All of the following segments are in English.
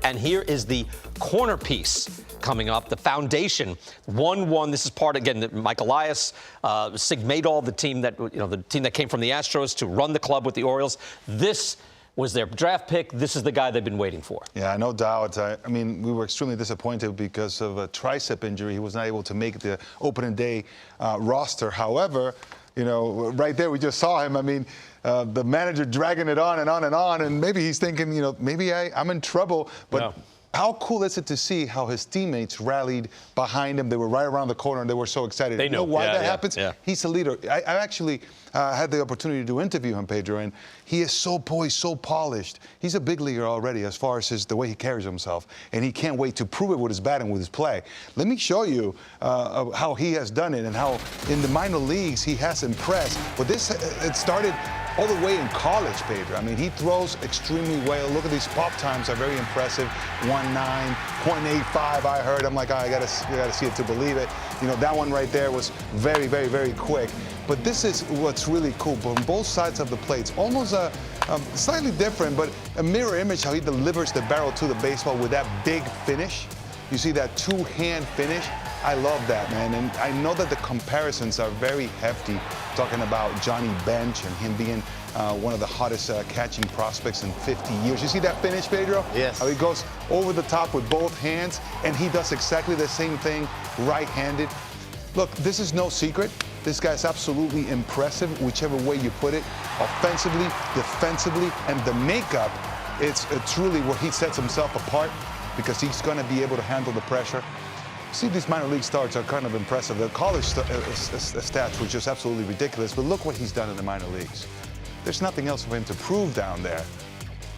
And here is the corner piece coming up, the foundation. 1-1. This is part, again, Mike Elias, Sig Maydal, the team that came from the Astros to run the club with the Orioles. This was their draft pick. This is the guy they've been waiting for. Yeah, no doubt. I mean, we were extremely disappointed because of a tricep injury. He was not able to make the opening day roster. However, you know, right there we just saw him. I mean, the manager dragging it on and on and on, and maybe he's thinking, you know, maybe I'm in trouble. But no. How cool is it to see how his teammates rallied behind him? They were right around the corner, and they were so excited. They know why that happens? Yeah. He's a leader. I actually had the opportunity to interview him, Pedro, and he is so poised, so polished. He's a big leaguer already as far as the way he carries himself, and he can't wait to prove it with his bat and with his play. Let me show you how he has done it and how in the minor leagues he has impressed. But it started all the way in college, Pedro. I mean, he throws extremely well. Look at these pop times, are very impressive. 1.9, 0.85, I heard. I'm like, oh, I gotta see it to believe it. You know, that one right there was very, very, very quick. But this is what's really cool. But on both sides of the plates, almost slightly different, but a mirror image how he delivers the barrel to the baseball with that big finish. You see that two-hand finish? I love that, man. And I know that the comparisons are very hefty, talking about Johnny Bench and him being one of the hottest catching prospects in 50 years. You see that finish, Pedro? Yes. How he goes over the top with both hands, and he does exactly the same thing right-handed. Look, this is no secret. This guy's absolutely impressive, whichever way you put it. Offensively, defensively, and the makeup, it's truly where he sets himself apart because he's going to be able to handle the pressure. See, these minor league starts are kind of impressive. The college stats were just absolutely ridiculous, but look what he's done in the minor leagues. There's nothing else for him to prove down there.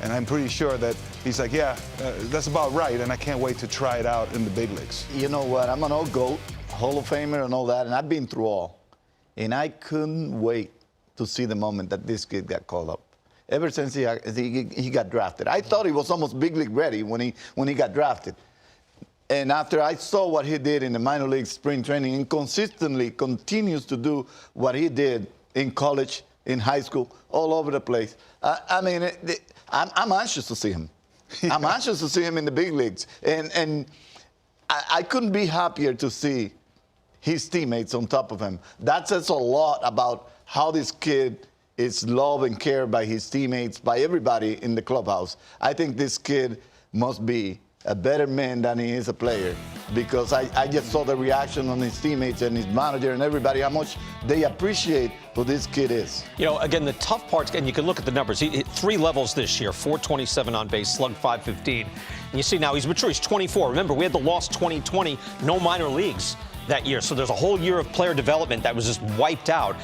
And I'm pretty sure that he's like, yeah, that's about right, and I can't wait to try it out in the big leagues. You know what? I'm an old GOAT, Hall of Famer and all that, and I've been through all. And I couldn't wait to see the moment that this kid got called up. Ever since he got drafted. I thought he was almost big league ready when he got drafted. And after I saw what he did in the minor league spring training and consistently continues to do what he did in college, in high school, all over the place. I mean, I'm anxious to see him. Yeah. I'm anxious to see him in the big leagues. And I couldn't be happier to see his teammates on top of him. That says a lot about how this kid is loved and cared by his teammates, by everybody in the clubhouse. I think this kid must be a better man than he is a player, because I just saw the reaction on his teammates and his manager and everybody, how much they appreciate who this kid is. You know, again, the tough part, and you can look at the numbers. He hit 3 levels this year, 427 on base, slug 515. And you see now he's mature, he's 24. Remember, we had the lost 2020, no minor leagues that year. So there's a whole year of player development that was just wiped out.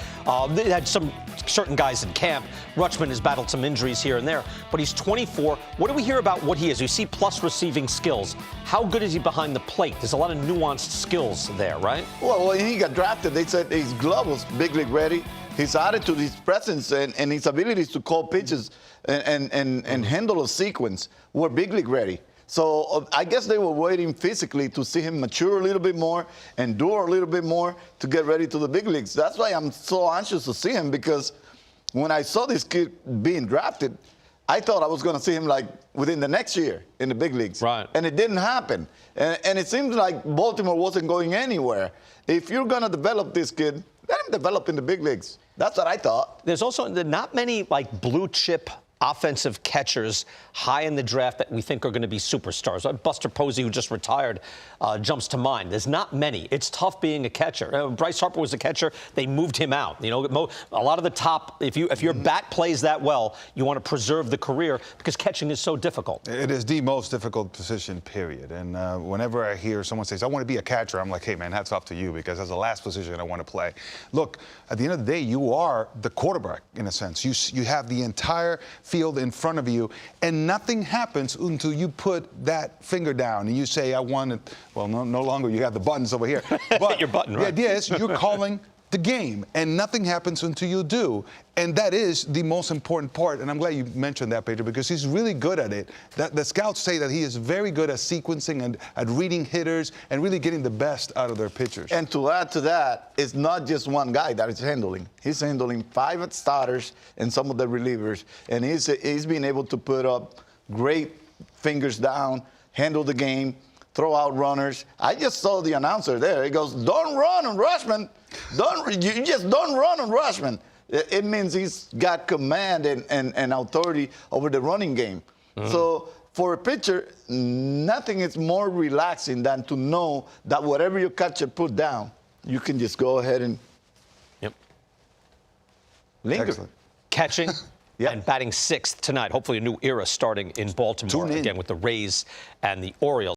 They had some certain guys in camp. Rutschman has battled some injuries here and there, but he's 24. What do we hear about what he is? You see plus receiving skills. How good is he behind the plate? There's a lot of nuanced skills there, right? Well, when he got drafted, they said his glove was big league ready. His attitude, his presence, and his abilities to call pitches and handle a sequence were big league ready. So I guess they were waiting physically to see him mature a little bit more, endure a little bit more to get ready to the big leagues. That's why I'm so anxious to see him, because when I saw this kid being drafted, I thought I was going to see him like within the next year in the big leagues. Right. And it didn't happen. And it seems like Baltimore wasn't going anywhere. If you're going to develop this kid, let him develop in the big leagues. That's what I thought. There's also not many like blue chip offensive catchers high in the draft that we think are going to be superstars. Buster Posey, who just retired, jumps to mind. There's not many. It's tough being a catcher. Bryce Harper was a catcher. They moved him out. You know, a lot of the top, if your bat plays that well, you want to preserve the career because catching is so difficult. It is the most difficult position, period. And whenever I hear someone say, I want to be a catcher, I'm like, hey, man, hats off to you, because that's the last position I want to play. Look, at the end of the day, you are the quarterback, in a sense. You have the entire field in front of you, and nothing happens until you put that finger down and you say, I want it. Well, no longer. You have the buttons over here. But your button, right? The idea is you're calling the game, and nothing happens until you do. And that is the most important part. And I'm glad you mentioned that, Pedro, because he's really good at it. The scouts say that he is very good at sequencing and at reading hitters and really getting the best out of their pitchers. And to add to that, it's not just one guy that is handling. He's handling 5 starters and some of the relievers. And he's been able to put up great fingers down, handle the game, throw out runners. I just saw the announcer there. He goes, "Don't run on Rutschman. You just don't run on Rutschman." It means he's got command and authority over the running game. So for a pitcher, nothing is more relaxing than to know that whatever your catcher put down, you can just go ahead and linger. Excellent. Catching Yep. and batting sixth tonight. Hopefully a new era starting in Baltimore Tune in. again with the Rays and the Orioles.